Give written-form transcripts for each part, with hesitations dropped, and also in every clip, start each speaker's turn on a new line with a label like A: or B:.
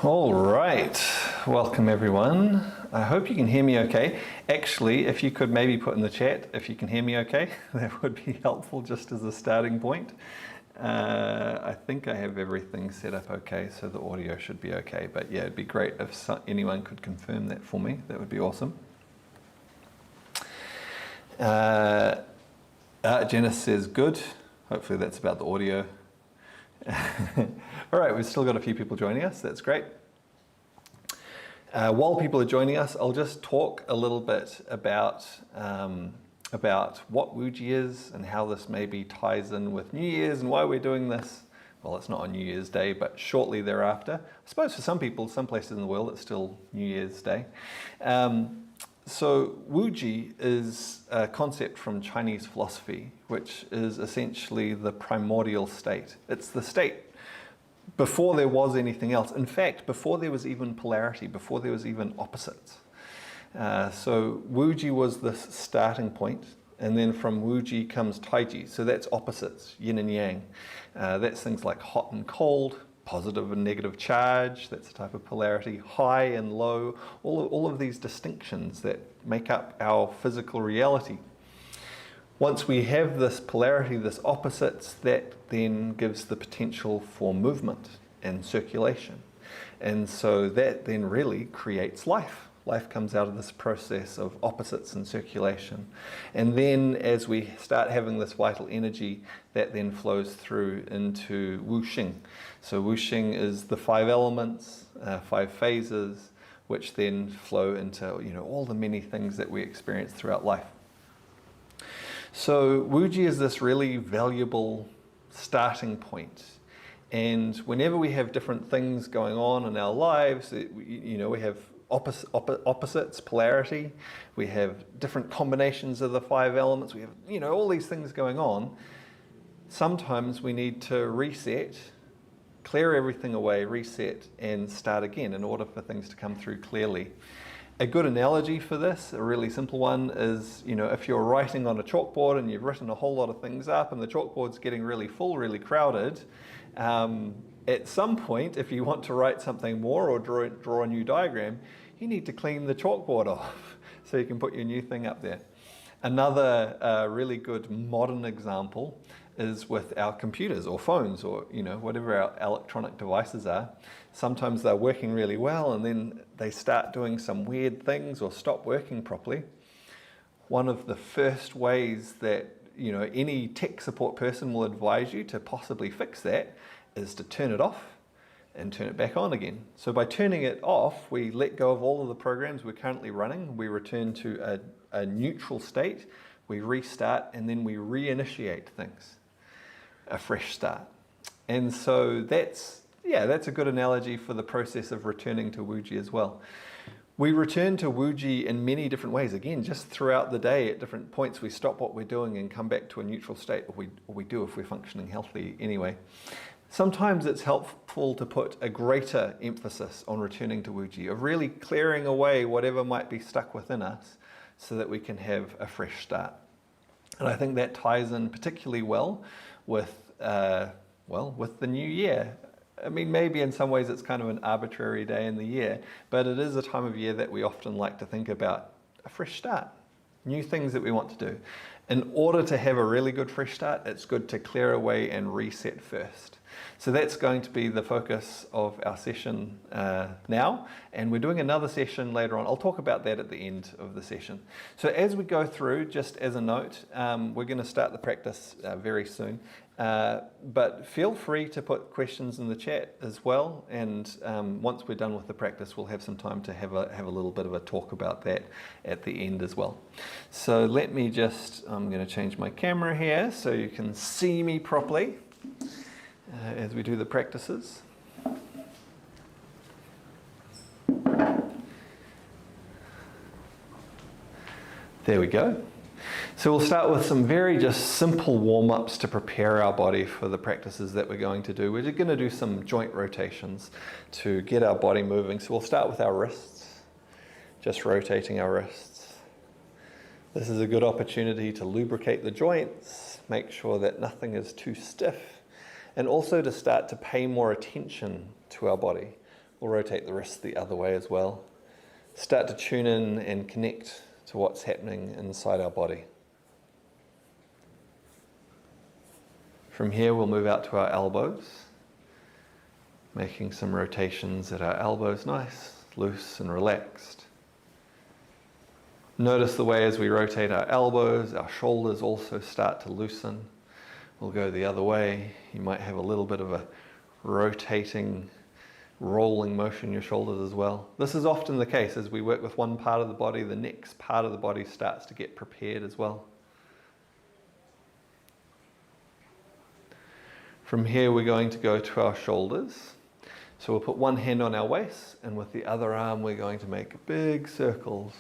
A: All right, welcome everyone. I hope you can hear me okay. Actually, if you could maybe put in the chat if you can hear me okay, that would be helpful just as a starting point. I think I have everything set up okay, so the audio should be okay. But yeah, it'd be great if anyone could confirm that for me. That would be awesome. Janice says good. Hopefully that's about the audio. All right, we've still got a few people joining us. That's great. While people are joining us, I'll just talk a little bit about what Wuji is and how this maybe ties in with New Year's and why we're doing this. Well, it's not on New Year's Day, but shortly thereafter. I suppose for some people, some places in the world, it's still New Year's Day. So Wuji is a concept from Chinese philosophy, which is essentially the primordial state. It's the state before there was anything else. In fact, before there was even polarity, before there was even opposites. So Wuji was the starting point, and then from Wuji comes Taiji. So that's opposites, yin and yang. That's things like hot and cold, positive and negative charge, that's a type of polarity, high and low, all of these distinctions that make up our physical reality. Once we have this polarity, this opposites, that then gives the potential for movement and circulation. And so that then really creates life. Life comes out of this process of opposites and circulation. And then as we start having this vital energy, that then flows through into Wuxing. So Wuxing is the 5 elements, 5 phases, which then flow into all the many things that we experience throughout life. So Wuji is this really valuable starting point. And whenever we have different things going on in our lives, we have opposites, polarity, we have different combinations of the 5 elements, we have all these things going on. Sometimes we need to reset, clear everything away, reset, and start again in order for things to come through clearly. A good analogy for this, a really simple one, is if you're writing on a chalkboard and you've written a whole lot of things up and the chalkboard's getting really full, really crowded, at some point, if you want to write something more or draw a new diagram, you need to clean the chalkboard off so you can put your new thing up there. Another really good modern example is with our computers or phones or whatever our electronic devices are. Sometimes they're working really well and then they start doing some weird things or stop working properly. One of the first ways that any tech support person will advise you to possibly fix that is to turn it off and turn it back on again. So by turning it off, we let go of all of the programs we're currently running, we return to a neutral state, we restart, and then we reinitiate things, a fresh start. And so that's a good analogy for the process of returning to Wuji as well. We return to Wuji in many different ways. Again, just throughout the day at different points, we stop what we're doing and come back to a neutral state, or we do if we're functioning healthy anyway. Sometimes it's helpful to put a greater emphasis on returning to Wuji, of really clearing away whatever might be stuck within us so that we can have a fresh start. And I think that ties in particularly well with the new year. I mean, maybe in some ways it's kind of an arbitrary day in the year, but it is a time of year that we often like to think about a fresh start, new things that we want to do. In order to have a really good fresh start, it's good to clear away and reset first. So that's going to be the focus of our session now, and we're doing another session later on. I'll talk about that at the end of the session. So as we go through, just as a note, we're going to start the practice very soon, but feel free to put questions in the chat as well, and once we're done with the practice, we'll have some time to have a little bit of a talk about that at the end as well. So let me I'm going to change my camera here so you can see me properly as we do the practices. There we go. So we'll start with some very just simple warm-ups to prepare our body for the practices that we're going to do. We're just going to do some joint rotations to get our body moving. So we'll start with our wrists, just rotating our wrists. This is a good opportunity to lubricate the joints, make sure that nothing is too stiff, and also to start to pay more attention to our body. We'll rotate the wrist the other way as well. Start to tune in and connect to what's happening inside our body. From here, we'll move out to our elbows, making some rotations at our elbows, nice, loose and relaxed. Notice the way as we rotate our elbows, our shoulders also start to loosen. We'll go the other way. You might have a little bit of a rotating, rolling motion in your shoulders as well. This is often the case as we work with one part of the body, the next part of the body starts to get prepared as well. From here, we're going to go to our shoulders. So we'll put one hand on our waist, and with the other arm, we're going to make big circles,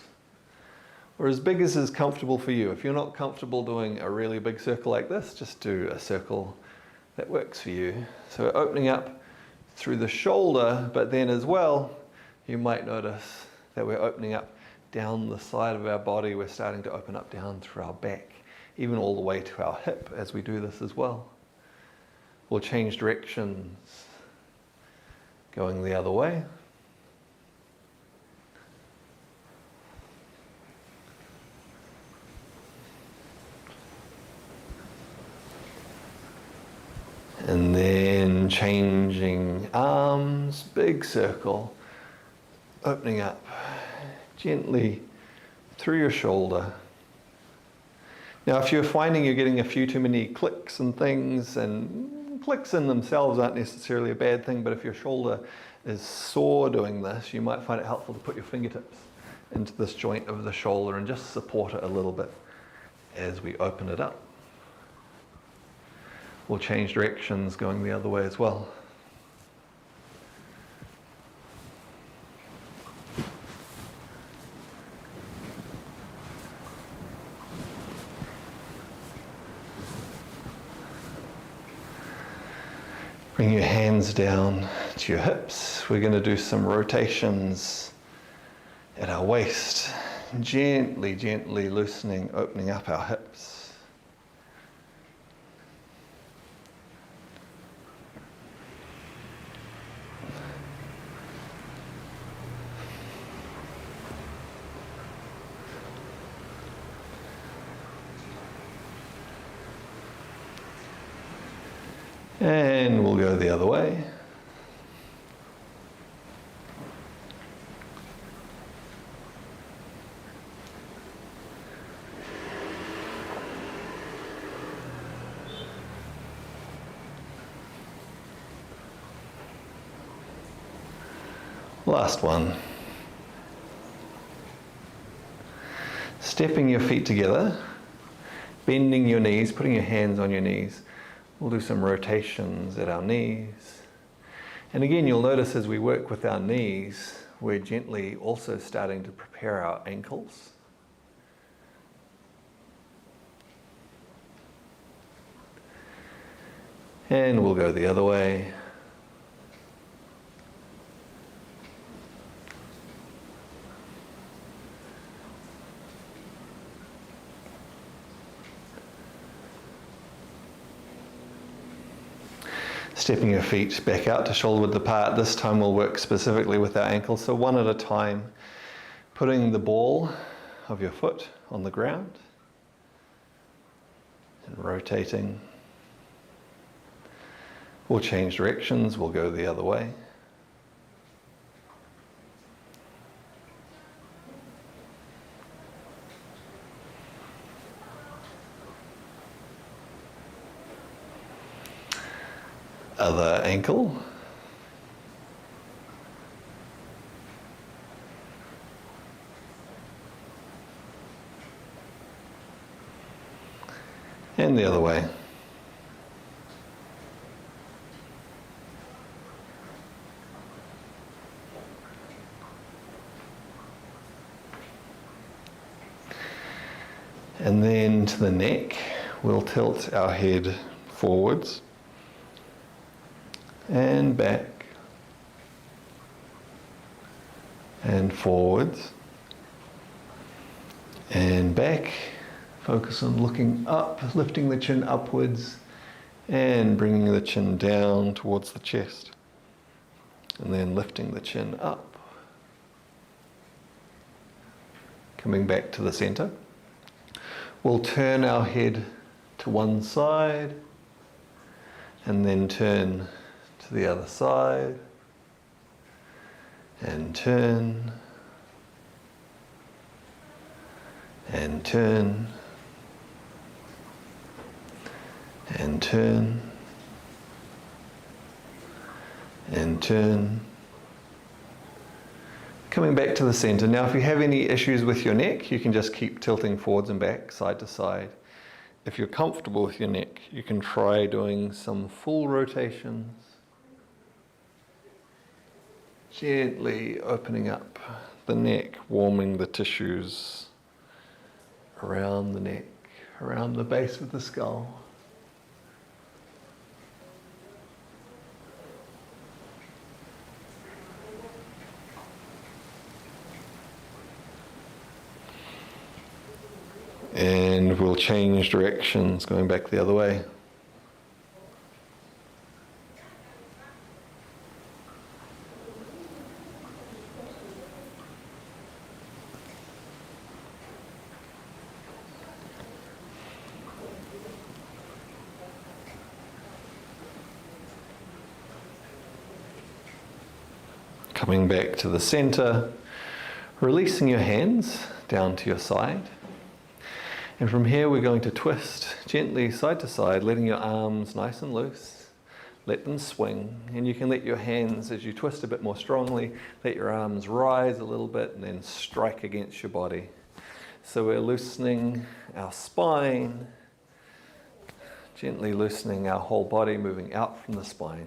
A: or as big as is comfortable for you. If you're not comfortable doing a really big circle like this, just do a circle that works for you. So we're opening up through the shoulder, but then as well, you might notice that we're opening up down the side of our body. We're starting to open up down through our back, even all the way to our hip as we do this as well. We'll change directions, going the other way. And then changing arms, big circle, opening up gently through your shoulder. Now, if you're finding you're getting a few too many clicks and things, and clicks in themselves aren't necessarily a bad thing, but if your shoulder is sore doing this, you might find it helpful to put your fingertips into this joint of the shoulder and just support it a little bit as we open it up. We'll change directions going the other way as well. Bring your hands down to your hips. We're going to do some rotations at our waist. Gently, gently loosening, opening up our hips. And we'll go the other way. Last one. Stepping your feet together, bending your knees, putting your hands on your knees. We'll do some rotations at our knees. And again, you'll notice as we work with our knees, we're gently also starting to prepare our ankles. And we'll go the other way. Stepping your feet back out to shoulder width apart. This time we'll work specifically with our ankles. So one at a time, putting the ball of your foot on the ground and rotating. We'll change directions. We'll go the other way. Other ankle. And the other way. And then to the neck, we'll tilt our head forwards. And back, and forwards, and back. Focus on looking up, lifting the chin upwards, and bringing the chin down towards the chest. And then lifting the chin up. Coming back to the center. We'll turn our head to one side and then turn to the other side and turn and turn and turn and turn. Coming back to the center. Now, if you have any issues with your neck, you can just keep tilting forwards and back, side to side. If you're comfortable with your neck, you can try doing some full rotations. Gently opening up the neck, warming the tissues around the neck, around the base of the skull. And we'll change directions, going back the other way. Coming back to the center, releasing your hands down to your side. And from here we're going to twist gently side to side, letting your arms nice and loose. Let them swing, and you can let your hands, as you twist a bit more strongly, let your arms rise a little bit and then strike against your body. So we're loosening our spine, gently loosening our whole body, moving out from the spine.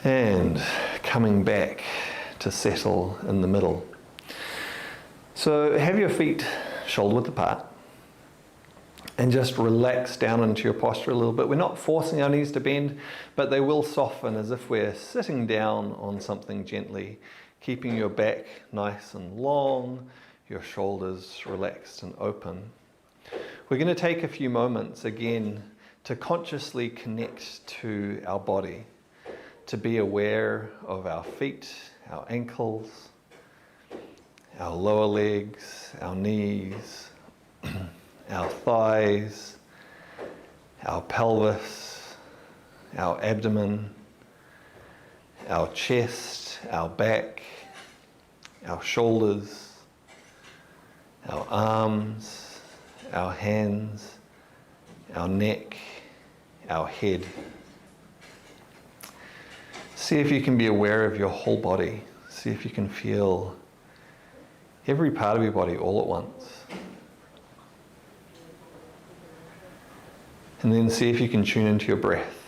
A: And coming back to settle in the middle. So have your feet shoulder width apart and just relax down into your posture a little bit. We're not forcing our knees to bend, but they will soften as if we're sitting down on something gently, keeping your back nice and long, your shoulders relaxed and open. We're going to take a few moments again to consciously connect to our body, to be aware of our feet, our ankles, our lower legs, our knees, our thighs, our pelvis, our abdomen, our chest, our back, our shoulders, our arms, our hands, our neck, our head. See if you can be aware of your whole body. See if you can feel every part of your body all at once. And then see if you can tune into your breath.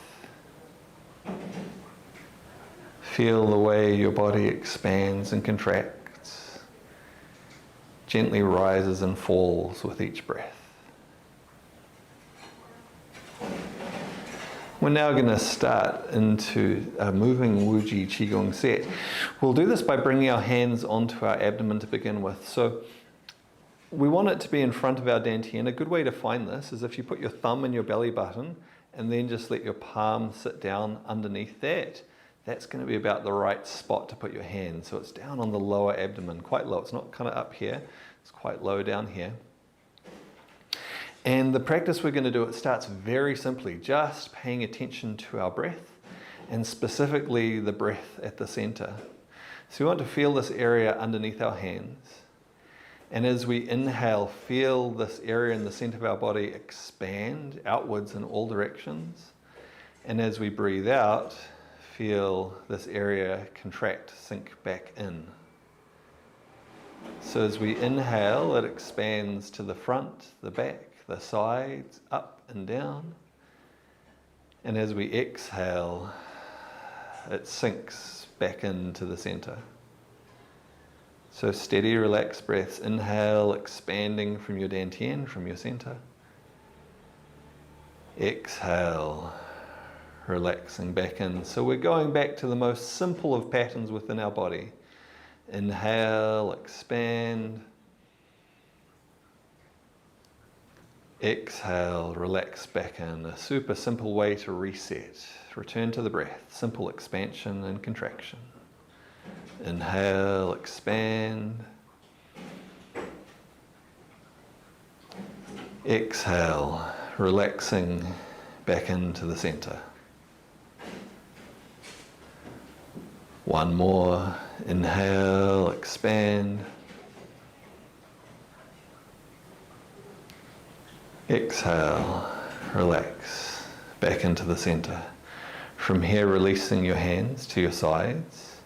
A: Feel the way your body expands and contracts, gently rises and falls with each breath. We're now going to start into a moving Wuji Qigong set. We'll do this by bringing our hands onto our abdomen to begin with. So we want it to be in front of our dantian. A good way to find this is if you put your thumb in your belly button and then just let your palm sit down underneath that. That's going to be about the right spot to put your hand. So it's down on the lower abdomen, quite low. It's not kind of up here. It's quite low down here. And the practice we're going to do, it starts very simply, just paying attention to our breath, and specifically the breath at the center. So we want to feel this area underneath our hands. And as we inhale, feel this area in the center of our body expand outwards in all directions. And as we breathe out, feel this area contract, sink back in. So as we inhale, it expands to the front, the back, the sides, up and down. And as we exhale, it sinks back into the center. So steady, relaxed breaths. Inhale, expanding from your dantian, from your center. Exhale, relaxing back in. So we're going back to the most simple of patterns within our body. Inhale, expand. Exhale, relax back in. A super simple way to reset. Return to the breath. Simple expansion and contraction. Inhale, expand. Exhale, relaxing back into the center. One more. Inhale, expand. Exhale, relax back into the center. From here, releasing your hands to your sides.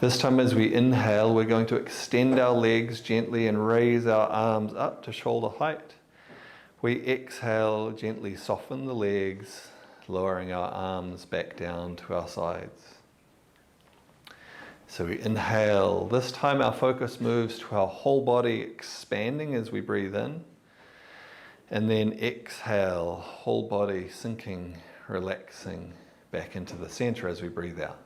A: This time as we inhale, we're going to extend our legs gently and raise our arms up to shoulder height. We exhale, gently soften the legs, lowering our arms back down to our sides. So we inhale. This time our focus moves to our whole body expanding as we breathe in. And then exhale, whole body sinking, relaxing back into the center as we breathe out.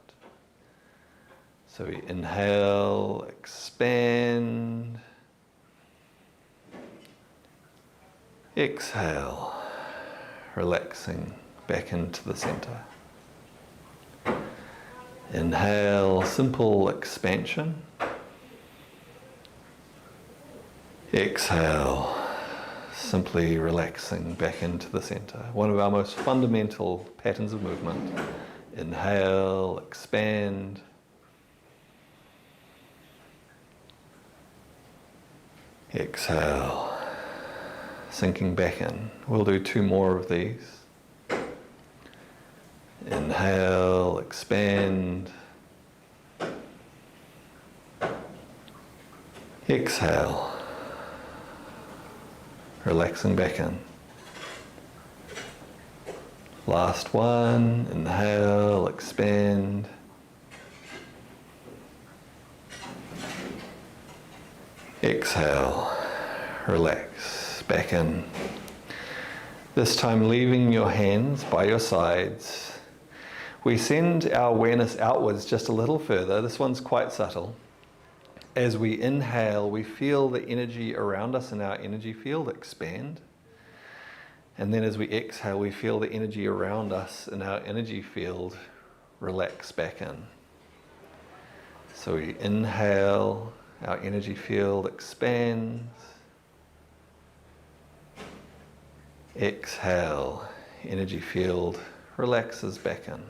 A: So we inhale, expand. Exhale, relaxing back into the center. Inhale, simple expansion. Exhale, simply relaxing back into the center. One of our most fundamental patterns of movement. Inhale, expand. Exhale, sinking back in. We'll do 2 more of these. Inhale, expand. Exhale, relaxing back in. Last one. Inhale, expand. Exhale, relax back in. This time leaving your hands by your sides. We send our awareness outwards just a little further. This one's quite subtle. As we inhale, we feel the energy around us in our energy field expand. And then as we exhale, we feel the energy around us in our energy field relax back in. So we inhale, our energy field expands. Exhale, energy field relaxes back in.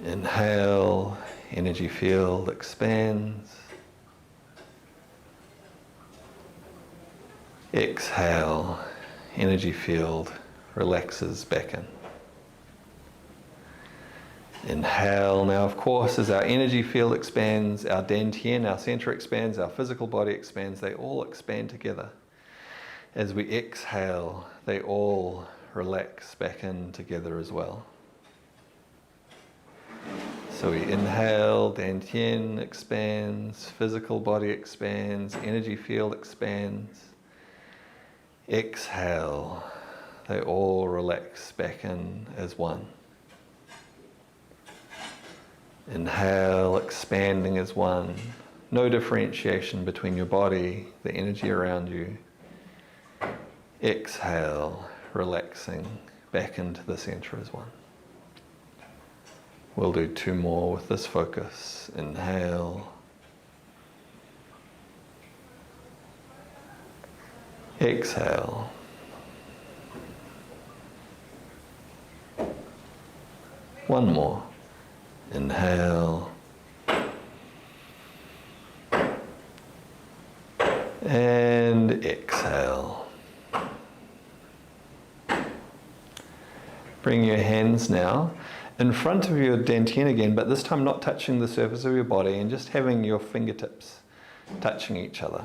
A: Inhale, energy field expands. Exhale, energy field relaxes back in. Inhale. Now, of course, as our energy field expands, our dantian, our center expands, our physical body expands, they all expand together. As we exhale, they all relax back in together as well. So we inhale, dantian expands, physical body expands, energy field expands. Exhale, they all relax back in as one. Inhale, expanding as one. No differentiation between your body, the energy around you. Exhale, relaxing back into the center as one. We'll do 2 more with this focus. Inhale. Exhale. One more. Inhale. And exhale. Bring your hands now in front of your dantian again, but this time not touching the surface of your body and just having your fingertips touching each other.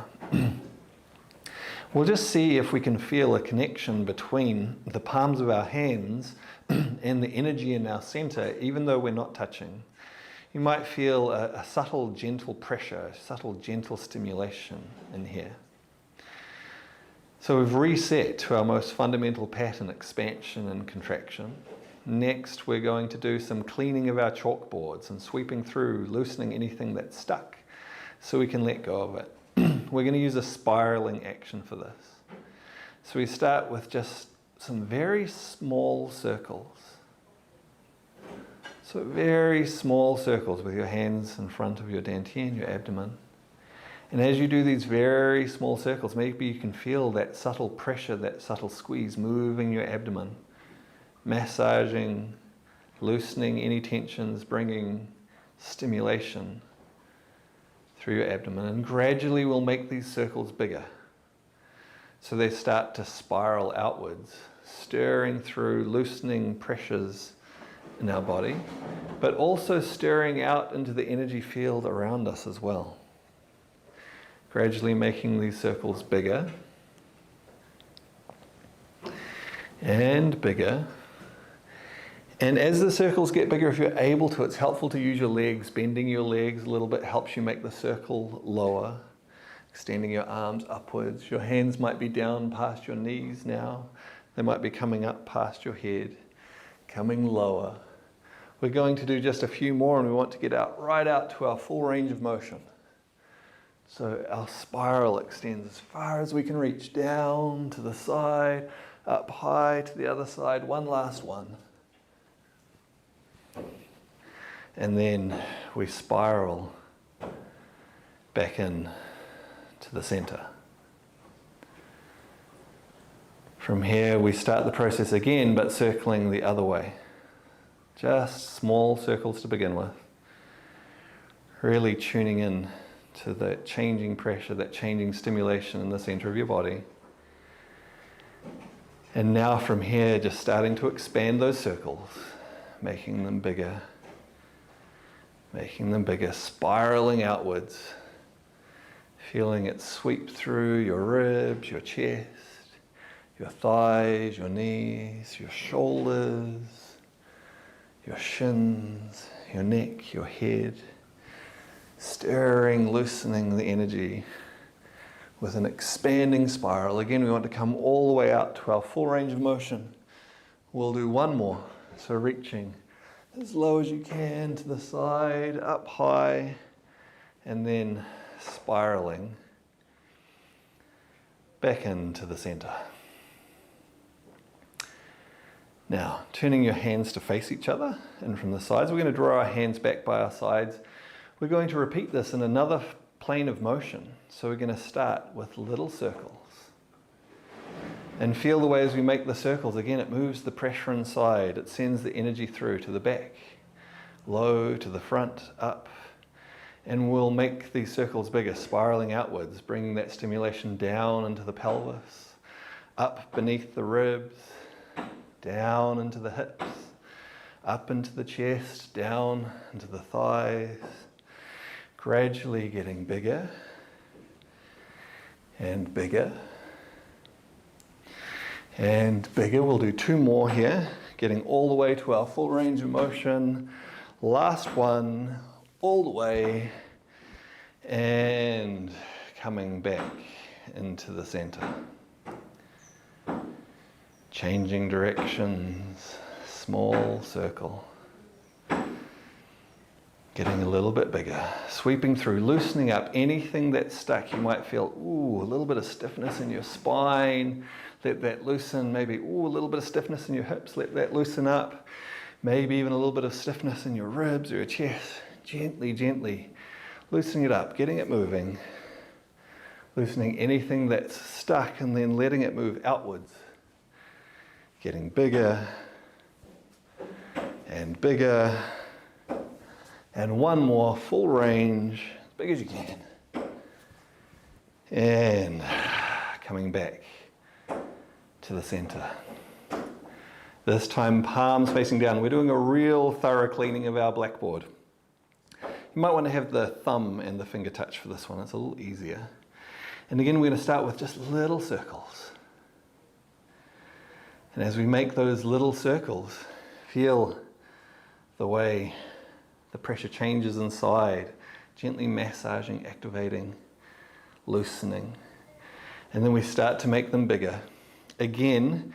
A: We'll just see if we can feel a connection between the palms of our hands and the energy in our center, even though we're not touching. You might feel a subtle, gentle pressure, subtle, gentle stimulation in here. So we've reset to our most fundamental pattern, expansion and contraction. Next, we're going to do some cleaning of our chalkboards and sweeping through, loosening anything that's stuck so we can let go of it. We're going to use a spiraling action for this. So we start with just some very small circles. So very small circles with your hands in front of your dantian, your abdomen. And as you do these very small circles, maybe you can feel that subtle pressure, that subtle squeeze moving your abdomen, massaging, loosening any tensions, bringing stimulation through your abdomen. And gradually we'll make these circles bigger. So they start to spiral outwards, stirring through, loosening pressures in our body, but also stirring out into the energy field around us as well. Gradually making these circles bigger and bigger. And as the circles get bigger, if you're able to, it's helpful to use your legs. Bending your legs a little bit helps you make the circle lower. Extending your arms upwards. Your hands might be down past your knees now. They might be coming up past your head, coming lower. We're going to do just a few more, and we want to get right out to our full range of motion. So our spiral extends as far as we can reach, down to the side, up high to the other side. One last one. And then we spiral back in to the center. From here we start the process again, but circling the other way. Just small circles to begin with. Really tuning in to that changing pressure, that changing stimulation in the center of your body. And now from here, just starting to expand those circles, making them bigger, spiraling outwards, feeling it sweep through your ribs, your chest, your thighs, your knees, your shoulders, your shins, your neck, your head. Stirring, loosening the energy with an expanding spiral. Again, we want to come all the way out to our full range of motion. We'll do one more. So reaching as low as you can to the side, up high, and then spiraling back into the center. Now, turning your hands to face each other and from the sides, we're going to draw our hands back by our sides. We're going to repeat this in another plane of motion. So we're going to start with little circles. And feel the way as we make the circles. Again, it moves the pressure inside. It sends the energy through to the back, low to the front, up. And we'll make these circles bigger, spiraling outwards, bringing that stimulation down into the pelvis, up beneath the ribs, down into the hips, up into the chest, down into the thighs. Gradually getting bigger and bigger and bigger. We'll do two more here, getting all the way to our full range of motion. Last one, all the way, and coming back into the center. Changing directions, small circle. Getting a little bit bigger, sweeping through, loosening up anything that's stuck. You might feel, a little bit of stiffness in your spine. Let that loosen. Maybe, a little bit of stiffness in your hips. Let that loosen up. Maybe even a little bit of stiffness in your ribs or your chest. Gently, gently loosening it up, getting it moving. Loosening anything that's stuck and then letting it move outwards. Getting bigger and bigger. And one more, full range, as big as you can. And coming back to the center. This time, palms facing down. We're doing a real thorough cleaning of our blackboard. You might want to have the thumb and the finger touch for this one. It's a little easier. And again, we're going to start with just little circles. And as we make those little circles, feel the way the pressure changes inside, gently massaging, activating, loosening. And then we start to make them bigger. Again,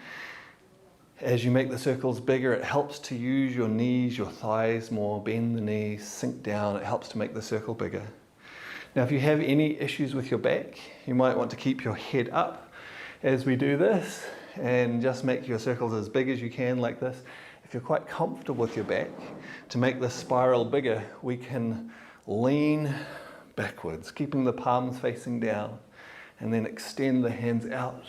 A: as you make the circles bigger, it helps to use your knees, your thighs more, bend the knees, sink down. It helps to make the circle bigger. Now, if you have any issues with your back, you might want to keep your head up as we do this and just make your circles as big as you can like this. If you're quite comfortable with your back, to make this spiral bigger, we can lean backwards, keeping the palms facing down, and then extend the hands out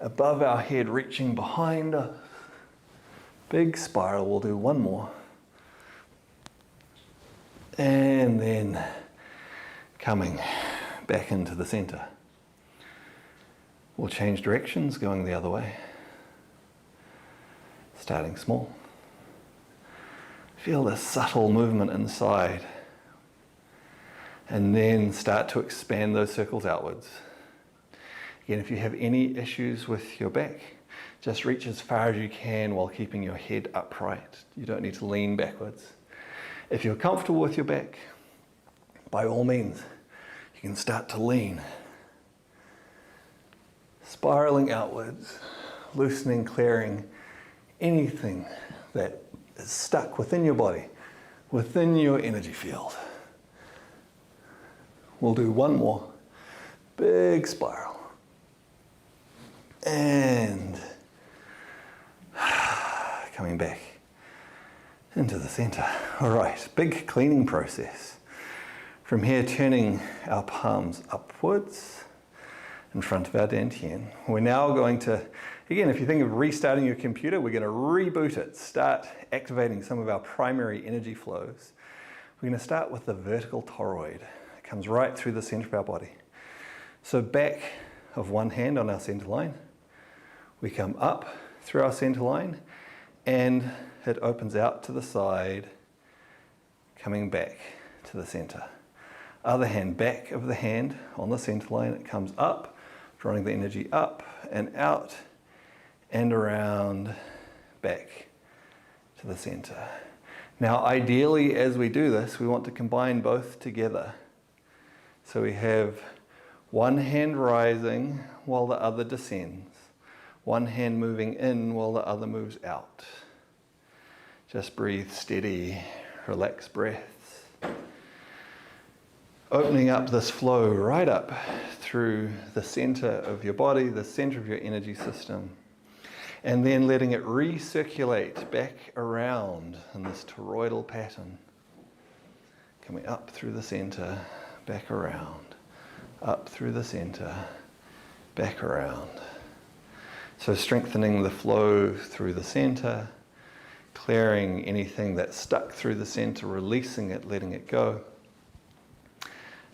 A: above our head, reaching behind us. Big spiral. We'll do one more. And then coming back into the center. We'll change directions, going the other way. Starting small. Feel this subtle movement inside. And then start to expand those circles outwards. Again, if you have any issues with your back, just reach as far as you can while keeping your head upright. You don't need to lean backwards. If you're comfortable with your back, by all means, you can start to lean. Spiraling outwards, loosening, clearing anything that is stuck within your body, within your energy field. We'll do one more. Big spiral. And coming back into the center. All right, big cleaning process. From here, turning our palms upwards in front of our dantian. We're now going to, again, if you think of restarting your computer, we're going to reboot it, start activating some of our primary energy flows. We're going to start with the vertical toroid. It comes right through the center of our body. So back of one hand on our center line, we come up through our center line and it opens out to the side, coming back to the center. Other hand, back of the hand on the center line, it comes up, drawing the energy up and out and around back to the center. Now, ideally, as we do this, we want to combine both together. So we have one hand rising while the other descends. One hand moving in while the other moves out. Just breathe steady, relaxed breaths. Opening up this flow right up through the center of your body, the center of your energy system. And then letting it recirculate back around in this toroidal pattern. Coming up through the center, back around. Up through the center, back around. So strengthening the flow through the center, clearing anything that's stuck through the center, releasing it, letting it go.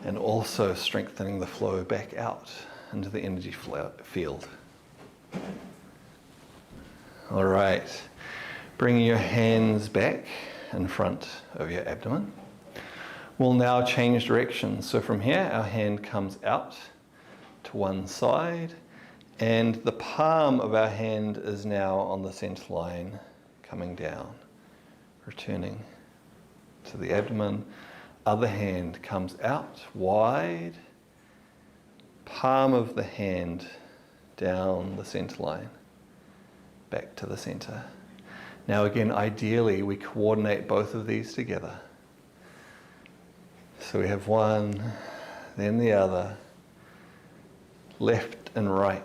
A: And also strengthening the flow back out into the energy field. All right, bringing your hands back in front of your abdomen. We'll now change directions. So from here, our hand comes out to one side, and the palm of our hand is now on the center line, coming down, returning to the abdomen. Other hand comes out wide, palm of the hand down the center line, back to the center. Now again, ideally, we coordinate both of these together. So we have one, then the other, left and right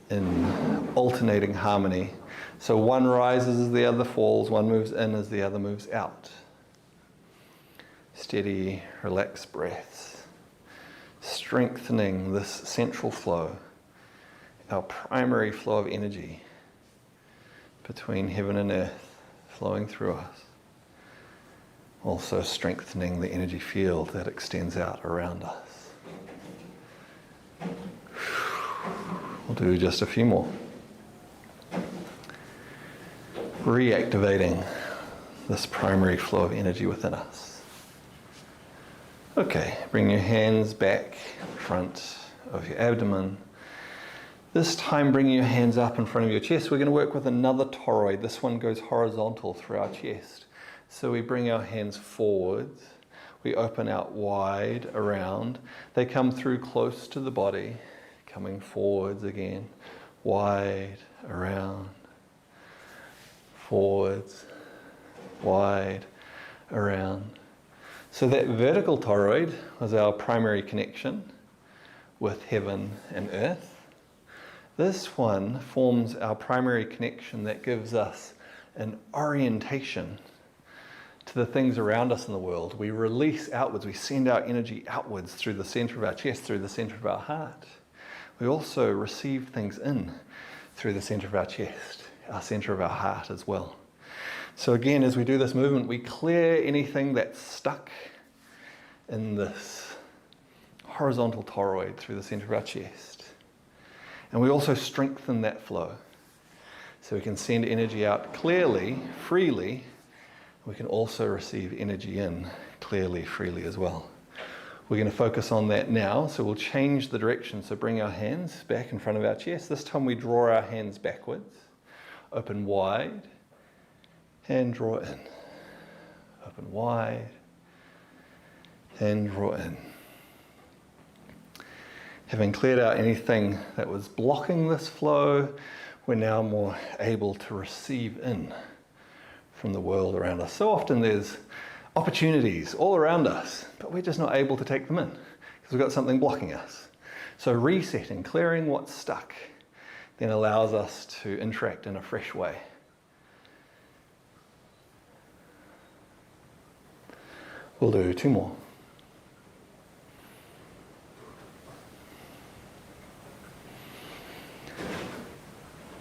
A: in alternating harmony. So one rises as the other falls, one moves in as the other moves out. Steady, relaxed breaths, strengthening this central flow, our primary flow of energy between heaven and earth flowing through us. Also strengthening the energy field that extends out around us. We'll do just a few more. Reactivating this primary flow of energy within us. Okay, bring your hands back in front of your abdomen. This time bringing your hands up in front of your chest. We're going to work with another toroid. This one goes horizontal through our chest. So we bring our hands forwards. we open out wide around. They come through close to the body, coming forwards again, wide around, forwards, wide around. So that vertical toroid was our primary connection with heaven and earth. This one forms our primary connection that gives us an orientation to the things around us in the world. We release outwards, we send our energy outwards through the center of our chest, through the center of our heart. We also receive things in through the center of our chest, our center of our heart as well. So again, as we do this movement, we clear anything that's stuck in this horizontal toroid through the center of our chest. And we also strengthen that flow. So we can send energy out clearly, freely. We can also receive energy in clearly, freely as well. We're going to focus on that now. So we'll change the direction. So bring our hands back in front of our chest. This time we draw our hands backwards. Open wide and draw in. Open wide and draw in. Having cleared out anything that was blocking this flow, we're now more able to receive in from the world around us. So often there's opportunities all around us, but we're just not able to take them in because we've got something blocking us. So resetting, clearing what's stuck, then allows us to interact in a fresh way. We'll do 2 more.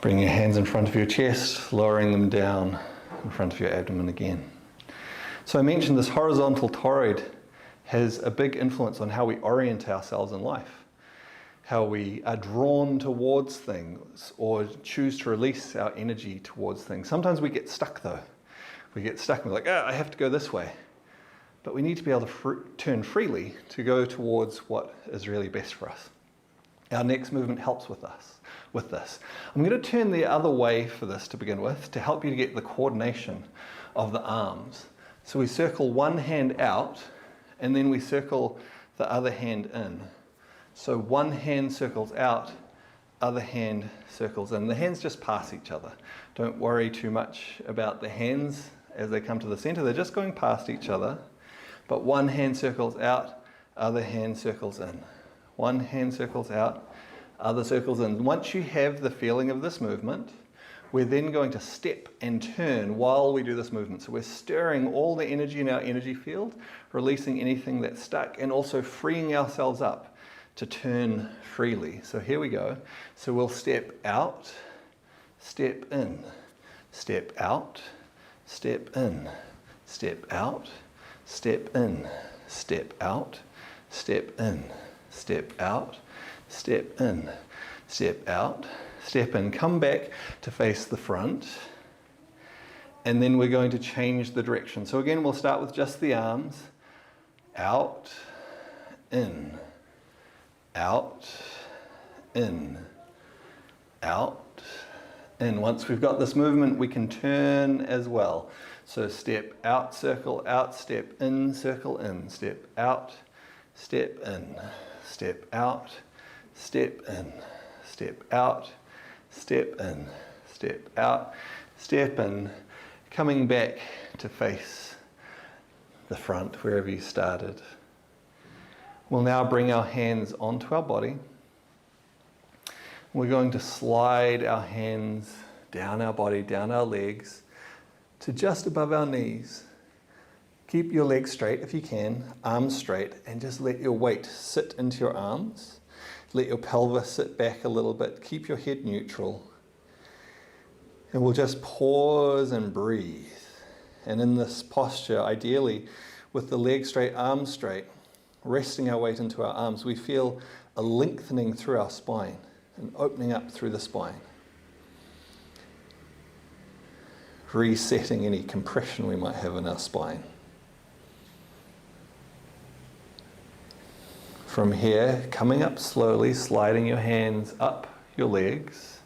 A: Bring your hands in front of your chest, lowering them down in front of your abdomen again. So I mentioned this horizontal toroid has a big influence on how we orient ourselves in life, how we are drawn towards things or choose to release our energy towards things. Sometimes we get stuck though. We get stuck and we're like, I have to go this way. But we need to be able to turn freely to go towards what is really best for us. Our next movement helps with us, with this. I'm going to turn the other way for this to begin with to help you to get the coordination of the arms. So we circle one hand out and then we circle the other hand in. So one hand circles out, other hand circles in. The hands just pass each other. Don't worry too much about the hands as they come to the center. They're just going past each other. But one hand circles out, other hand circles in. One hand circles out, other circles in. Once you have the feeling of this movement, we're then going to step and turn while we do this movement. So we're stirring all the energy in our energy field, releasing anything that's stuck, and also freeing ourselves up to turn freely. So here we go. So we'll step out, step in, step out, step in, step out, step in, step out, step in, step out, step in, step out, step in. Come back to face the front. And then we're going to change the direction. So again, we'll start with just the arms. Out, in, out, in, out, in. Once we've got this movement, we can turn as well. So step out, circle out, step in, circle in, step out, step in, step out, step in, step out, step in, step out, step in, coming back to face the front wherever you started. We'll now bring our hands onto our body. We're going to slide our hands down our body, down our legs, to just above our knees. Keep your legs straight if you can, arms straight, and just let your weight sit into your arms. Let your pelvis sit back a little bit. Keep your head neutral. And we'll just pause and breathe. And in this posture, ideally, with the legs straight, arms straight, resting our weight into our arms, we feel a lengthening through our spine and opening up through the spine. Resetting any compression we might have in our spine. From here, coming up slowly, sliding your hands up your legs.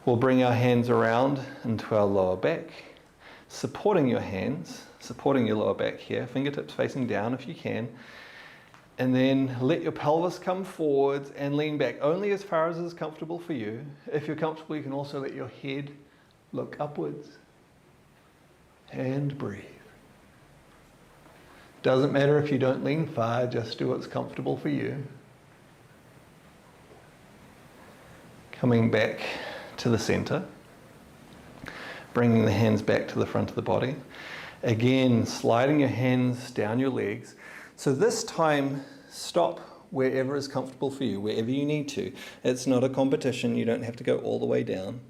A: We'll bring our hands around into our lower back. supporting your hands, supporting your lower back here, fingertips facing down if you can, and then let your pelvis come forwards and lean back only as far as is comfortable for you. If you're comfortable, you can also let your head look upwards and breathe. Doesn't matter if you don't lean far, just do what's comfortable for you. Coming back to the center, bringing the hands back to the front of the body. Again, sliding your hands down your legs. So this time, stop wherever is comfortable for you, wherever you need to. It's not a competition, you don't have to go all the way down.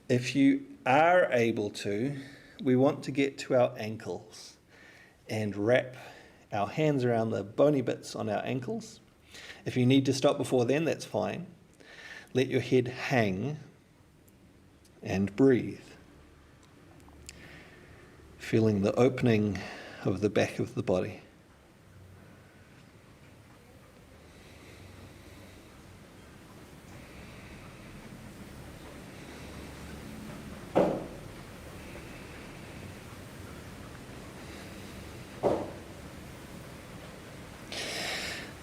A: If you are able to, we want to get to our ankles and wrap our hands around the bony bits on our ankles. If you need to stop before then, that's fine. Let your head hang and breathe. Feeling the opening of the back of the body.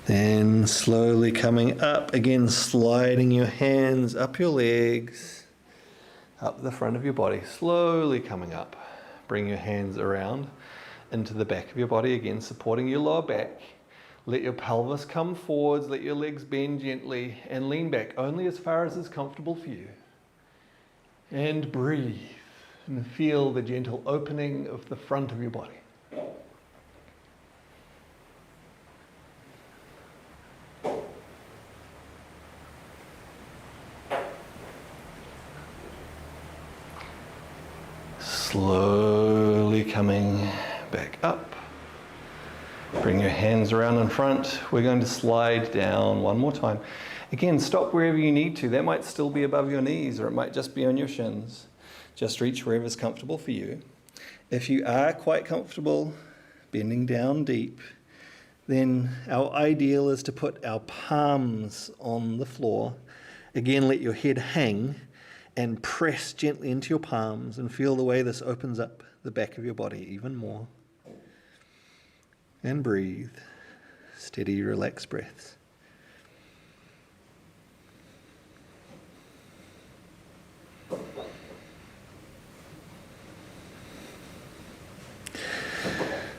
A: Then slowly coming up, again sliding your hands up your legs, up the front of your body, slowly coming up. Bring your hands around into the back of your body, again supporting your lower back. Let your pelvis come forwards, let your legs bend gently and lean back only as far as is comfortable for you. And breathe and feel the gentle opening of the front of your body. Slowly coming back up. Bring your hands around in front. We're going to slide down one more time. Again, stop wherever you need to. That might still be above your knees, or it might just be on your shins. Just reach wherever is comfortable for you. If you are quite comfortable bending down deep, then our ideal is to put our palms on the floor. Again, let your head hang and press gently into your palms and feel the way this opens up the back of your body even more. And breathe. Steady, relaxed breaths.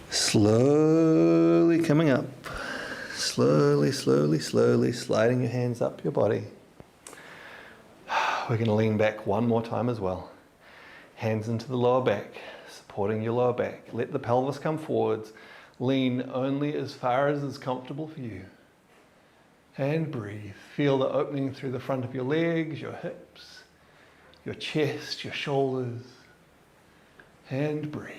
A: Slowly coming up. Slowly, slowly, slowly sliding your hands up your body. We're going to lean back one more time as well. Hands into the lower back, supporting your lower back. Let the pelvis come forwards. Lean only as far as is comfortable for you. And breathe. Feel the opening through the front of your legs, your hips, your chest, your shoulders. And breathe.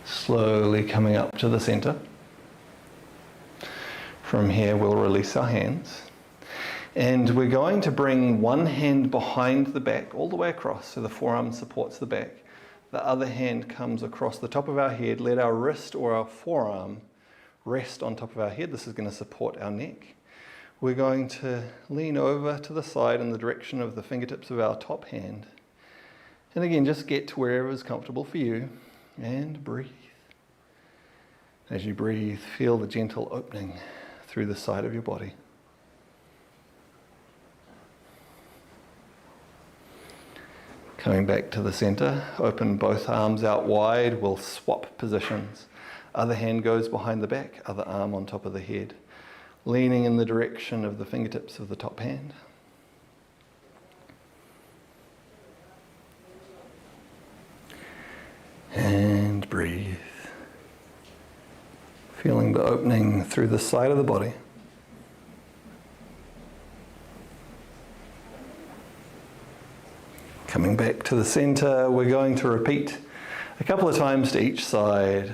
A: Slowly coming up to the center. From here, we'll release our hands. And we're going to bring one hand behind the back, all the way across, so the forearm supports the back. The other hand comes across the top of our head. Let our wrist or our forearm rest on top of our head. This is going to support our neck. We're going to lean over to the side in the direction of the fingertips of our top hand. And again, just get to wherever is comfortable for you. And breathe. As you breathe, feel the gentle opening through the side of your body. Coming back to the center, open both arms out wide. We'll swap positions. Other hand goes behind the back, other arm on top of the head, leaning in the direction of the fingertips of the top hand. And breathe. Feeling the opening through the side of the body. Coming back to the center, we're going to repeat a couple of times to each side.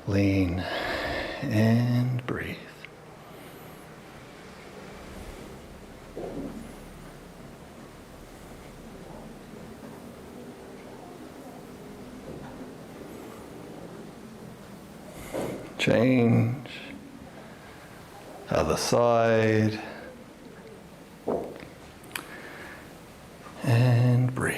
A: Lean and breathe. Change. Other side. And breathe.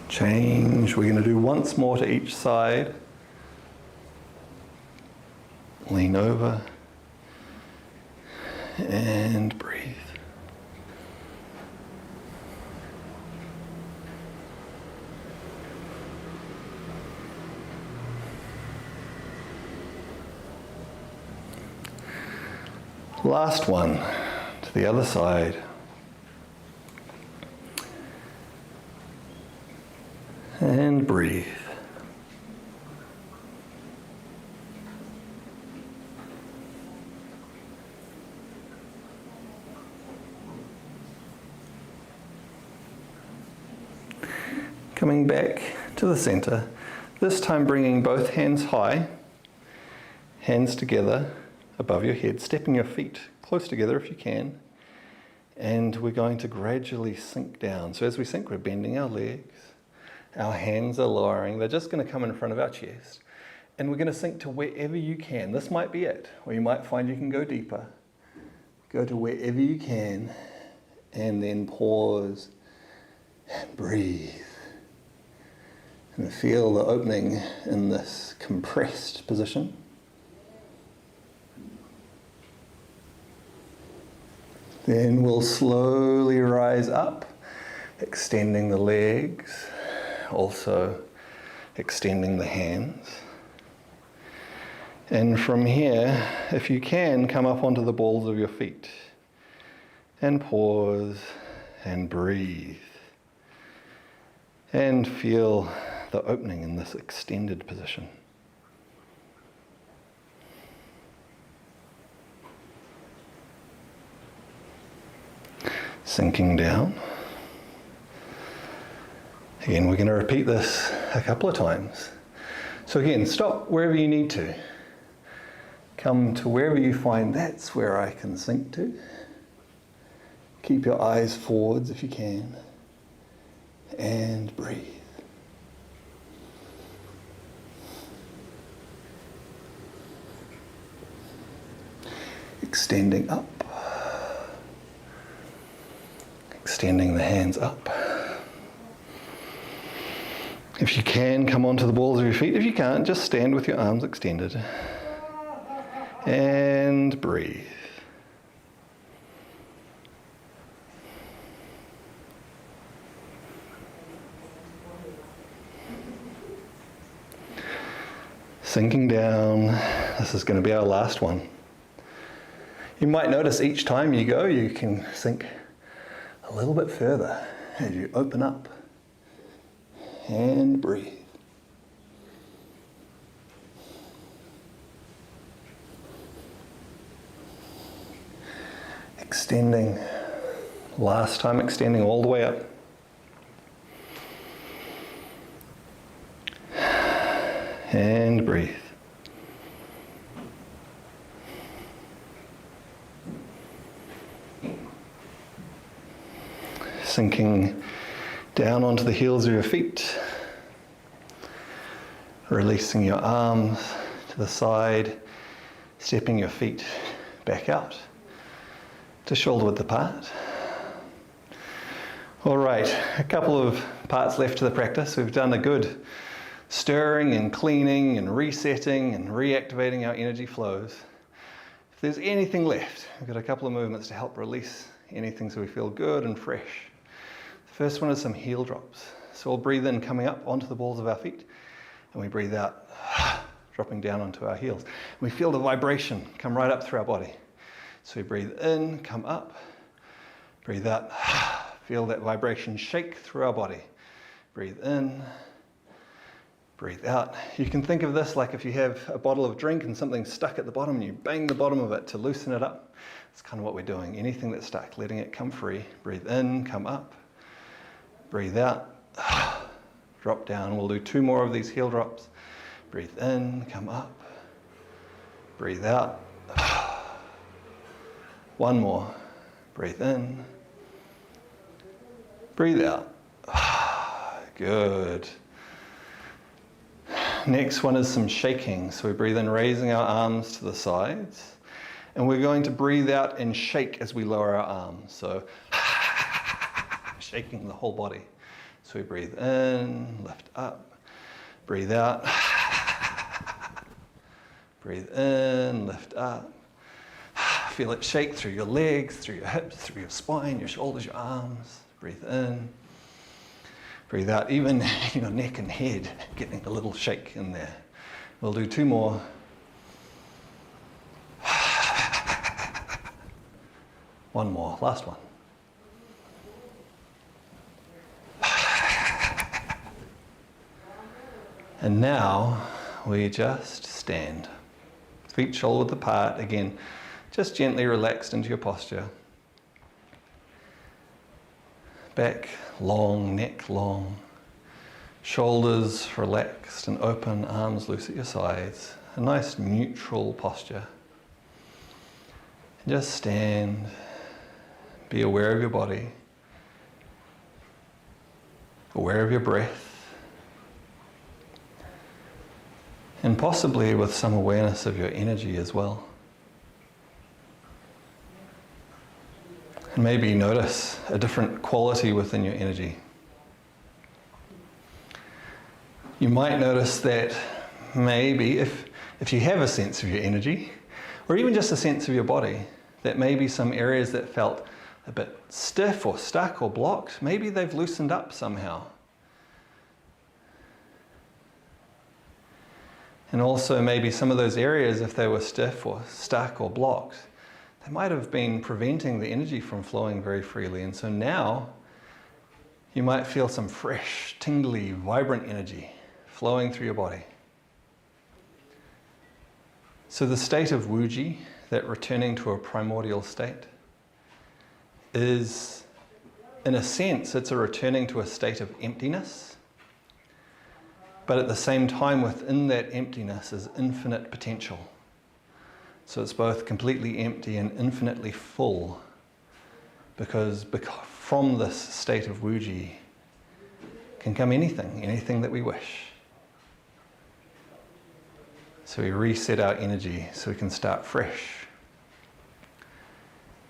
A: Change. We're going to do once more to each side. Lean over and breathe. Last one, to the other side. And breathe. Coming back to the center, this time bringing both hands high, hands together above your head, stepping your feet close together if you can, and we're going to gradually sink down. So as we sink, we're bending our legs, our hands are lowering, they're just going to come in front of our chest, and we're going to sink to wherever you can. This might be it, or you might find you can go deeper. Go to wherever you can, and then pause and breathe. And feel the opening in this compressed position. Then we'll slowly rise up, extending the legs, also extending the hands. And from here, if you can, come up onto the balls of your feet and pause and breathe. And feel the opening in this extended position. Sinking down. Again, we're going to repeat this a couple of times. So again, stop wherever you need to. Come to wherever you find that's where I can sink to. Keep your eyes forwards if you can. And breathe. Extending up. Extending the hands up. If you can, come onto the balls of your feet. If you can't, just stand with your arms extended. And breathe. Sinking down. This is going to be our last one. You might notice each time you go, you can sink a little bit further as you open up and breathe. Extending, last time extending all the way up. And breathe. Sinking down onto the heels of your feet, releasing your arms to the side, stepping your feet back out to shoulder width apart. All right, a couple of parts left to the practice. We've done a good stirring and cleaning and resetting and reactivating our energy flows. If there's anything left, we've got a couple of movements to help release anything so we feel good and fresh. First one is some heel drops. So we'll breathe in, coming up onto the balls of our feet, and we breathe out, dropping down onto our heels. And we feel the vibration come right up through our body. So we breathe in, come up, breathe out, feel that vibration shake through our body. Breathe in, breathe out. You can think of this like if you have a bottle of drink and something's stuck at the bottom, and you bang the bottom of it to loosen it up. That's kind of what we're doing. Anything that's stuck, letting it come free. Breathe in, come up. Breathe out, drop down. We'll do 2 more of these heel drops. Breathe in, come up. Breathe out. 1 more. Breathe in. Breathe out. Good. Next one is some shaking. So we breathe in, raising our arms to the sides. And we're going to breathe out and shake as we lower our arms. So shaking the whole body. So we breathe in, lift up, breathe out. Breathe in, lift up. Feel it shake through your legs, through your hips, through your spine, your shoulders, your arms. Breathe in. Breathe out, even your neck and head getting a little shake in there. We'll do 2 more. One more, last one. And now we just stand. Feet shoulder width apart, again, just gently relaxed into your posture. Back long, neck long, shoulders relaxed and open, arms loose at your sides. A nice neutral posture. And just stand, be aware of your body, aware of your breath, and possibly with some awareness of your energy as well. And maybe notice a different quality within your energy. You might notice that maybe if you have a sense of your energy, or even just a sense of your body, that maybe some areas that felt a bit stiff or stuck or blocked, maybe they've loosened up somehow. And also maybe some of those areas, if they were stiff or stuck or blocked, they might have been preventing the energy from flowing very freely. And so now you might feel some fresh, tingly, vibrant energy flowing through your body. So the state of Wuji, that returning to a primordial state, is, in a sense, it's a returning to a state of emptiness. But at the same time, within that emptiness is infinite potential. So it's both completely empty and infinitely full, because from this state of Wuji can come anything that we wish. So we reset our energy so we can start fresh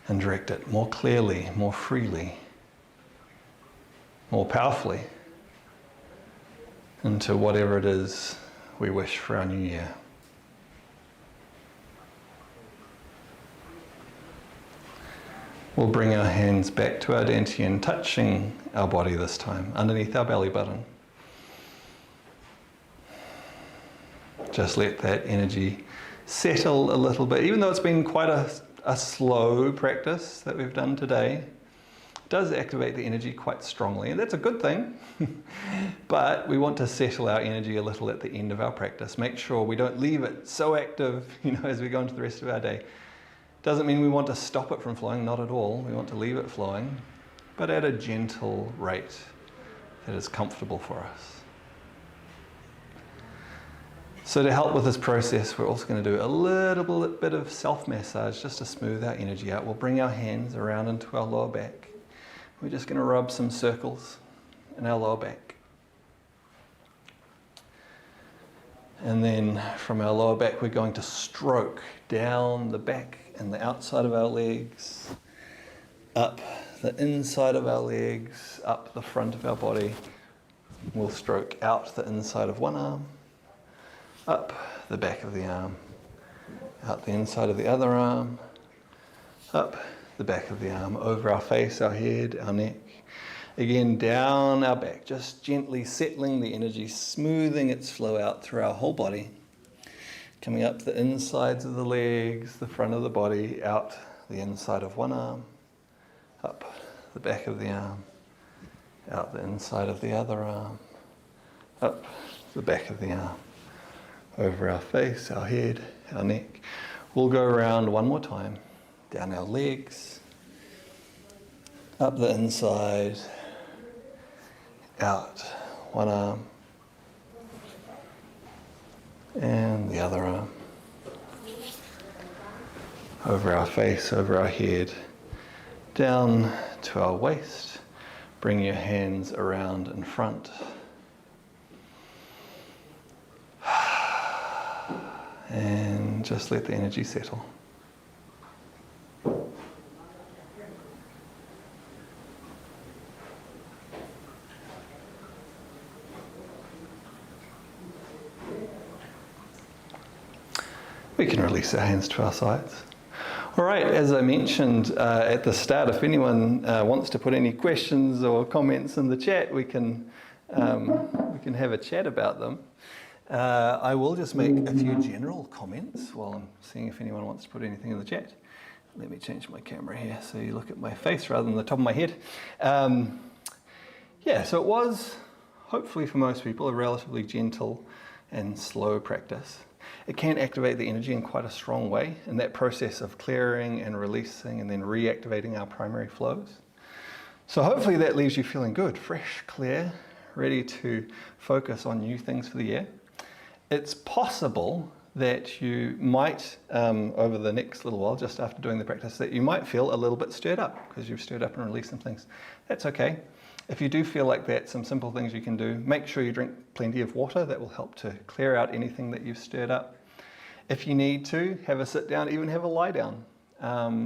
A: and direct it more clearly, more freely, more powerfully into whatever it is we wish for our new year. We'll bring our hands back to our dantian, touching our body this time, underneath our belly button. Just let that energy settle a little bit. Even though it's been quite a slow practice that we've done today, it does activate the energy quite strongly, and that's a good thing. But we want to settle our energy a little at the end of our practice. Make sure we don't leave it so active, as we go into the rest of our day. Doesn't mean we want to stop it from flowing, not at all. We want to leave it flowing, but at a gentle rate that is comfortable for us. So to help with this process, we're also going to do a little bit of self-massage just to smooth our energy out. We'll bring our hands around into our lower back. We're just going to rub some circles in our lower back. And then from our lower back, we're going to stroke down the back and the outside of our legs, up the inside of our legs, up the front of our body. We'll stroke out the inside of one arm, up the back of the arm, out the inside of the other arm, up the back of the arm, over our face, our head, our neck. Again, down our back, just gently settling the energy, smoothing its flow out through our whole body. Coming up the insides of the legs, the front of the body, out the inside of one arm, up the back of the arm, out the inside of the other arm, up the back of the arm, over our face, our head, our neck. We'll go around one more time, down our legs, up the inside, out one arm, and the other arm, over our face, over our head, down to our waist, Bring your hands around in front. And just let the energy settle. We can release our hands to our sides. All right, as I mentioned at the start, if anyone wants to put any questions or comments in the chat, we can have a chat about them. I will just make a few general comments while I'm seeing if anyone wants to put anything in the chat. Let me change my camera here so you look at my face rather than the top of my head. Yeah, so it was, hopefully for most people, a relatively gentle and slow practice. It can activate the energy in quite a strong way in that process of clearing and releasing and then reactivating our primary flows. So hopefully that leaves you feeling good, fresh, clear, ready to focus on new things for the year. It's possible that you might, over the next little while, just after doing the practice, that you might feel a little bit stirred up because you've stirred up and released some things. That's okay. If you do feel like that, some simple things you can do. Make sure you drink plenty of water. That will help to clear out anything that you've stirred up. If you need to, have a sit down, even have a lie down.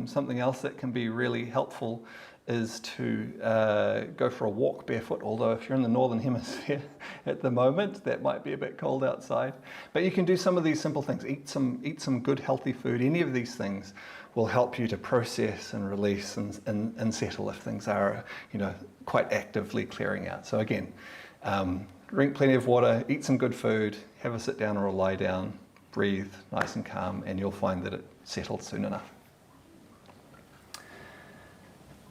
A: Something else that can be really helpful is to go for a walk barefoot, although if you're in the northern hemisphere at the moment, that might be a bit cold outside. But you can do some of these simple things. Eat some good healthy food. Any of these things will help you to process and release and settle if things are, quite actively clearing out. So again, drink plenty of water, eat some good food, have a sit down or a lie down, breathe nice and calm, and you'll find that it settles soon enough.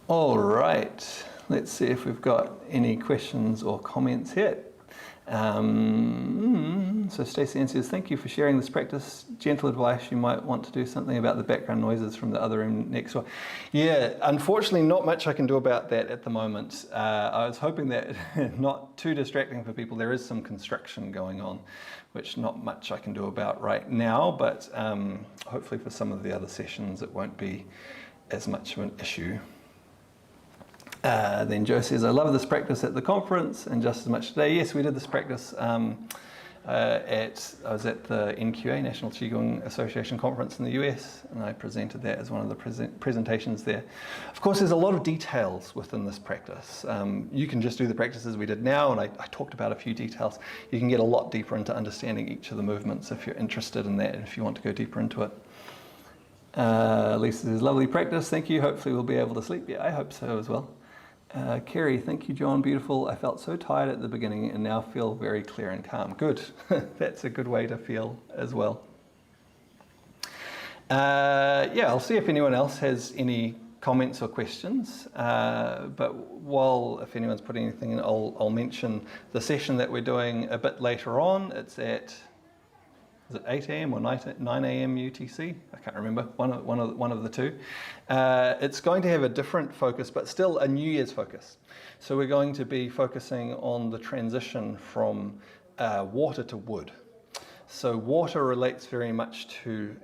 A: All right, let's see if we've got any questions or comments here. So Stacey Ann says, thank you for sharing this practice. Gentle advice, you might want to do something about the background noises from the other room next door. Yeah, unfortunately not much I can do about that at the moment. I was hoping that not too distracting for people. There is some construction going on, which not much I can do about right now, but hopefully for some of the other sessions it won't be as much of an issue. Then Joe says, I love this practice at the conference and just as much today. Yes, we did this practice I was at the NQA, National Qigong Association conference in the US, and I presented that as one of the presentations there. Of course, there's a lot of details within this practice. You can just do the practices we did now, and I talked about a few details. You can get a lot deeper into understanding each of the movements if you're interested in that and if you want to go deeper into it. Lisa says, lovely practice, thank you. Hopefully we'll be able to sleep. Yeah, I hope so as well. Kerry, thank you, John. Beautiful. I felt so tired at the beginning and now feel very clear and calm. Good. That's a good way to feel as well. Yeah, I'll see if anyone else has any comments or questions. But if anyone's putting anything in, I'll mention the session that we're doing a bit later on. It's at, is it 8 a.m. or 9 a.m. UTC? I can't remember, one of the two. It's going to have a different focus, but still a New Year's focus. So we're going to be focusing on the transition from water to wood. So water relates very much to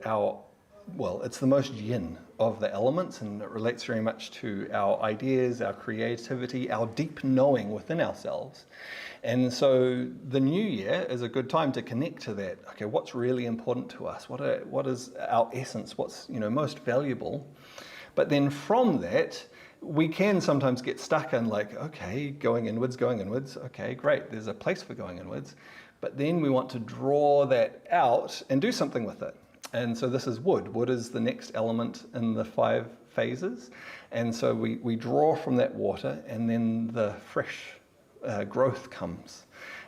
A: it's the most yin of the elements, and it relates very much to our ideas, our creativity, our deep knowing within ourselves. And so the new year is a good time to connect to that. Okay, what's really important to us? What is our essence? What's most valuable? But then from that, we can sometimes get stuck in okay, going inwards. Okay, great, there's a place for going inwards. But then we want to draw that out and do something with it. And so this is wood. Wood is the next element in the 5 phases. And so we draw from that water, and then the fresh growth comes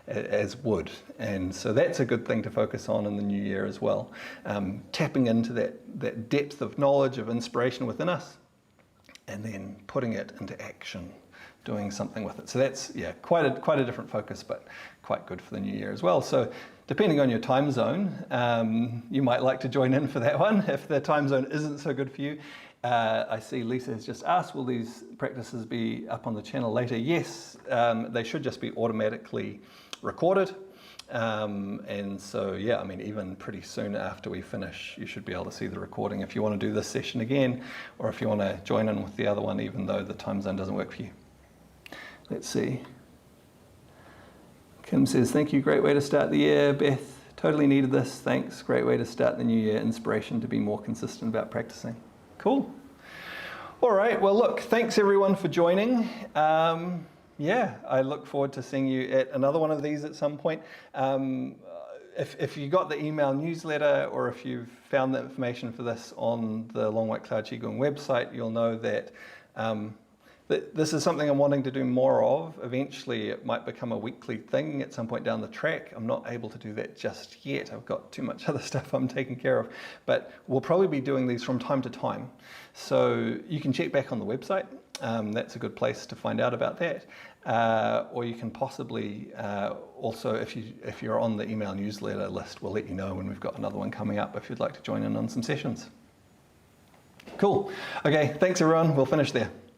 A: as wood. And so that's a good thing to focus on in the new year as well. Tapping into that depth of knowledge, of inspiration within us, and then putting it into action, doing something with it. So that's, quite a different focus, but quite good for the new year as well. So depending on your time zone, you might like to join in for that one. If the time zone isn't so good for you, I see Lisa has just asked, will these practices be up on the channel later? Yes, they should just be automatically recorded. And so, even pretty soon after we finish, you should be able to see the recording if you want to do this session again, or if you want to join in with the other one, even though the time zone doesn't work for you. Let's see. Kim says, thank you, great way to start the year. Beth, totally needed this, thanks. Great way to start the new year, inspiration to be more consistent about practicing. Cool. All right, well look, thanks everyone for joining. Yeah, I look forward to seeing you at another one of these at some point. If you got the email newsletter, or if you've found the information for this on the Long White Cloud Qigong website, you'll know that this is something I'm wanting to do more of. Eventually it might become a weekly thing at some point down the track. I'm not able to do that just yet. I've got too much other stuff I'm taking care of, but we'll probably be doing these from time to time. So you can check back on the website. That's a good place to find out about that. Or you can possibly also, if you're on the email newsletter list, we'll let you know when we've got another one coming up if you'd like to join in on some sessions. Cool. Okay, thanks everyone. We'll finish there.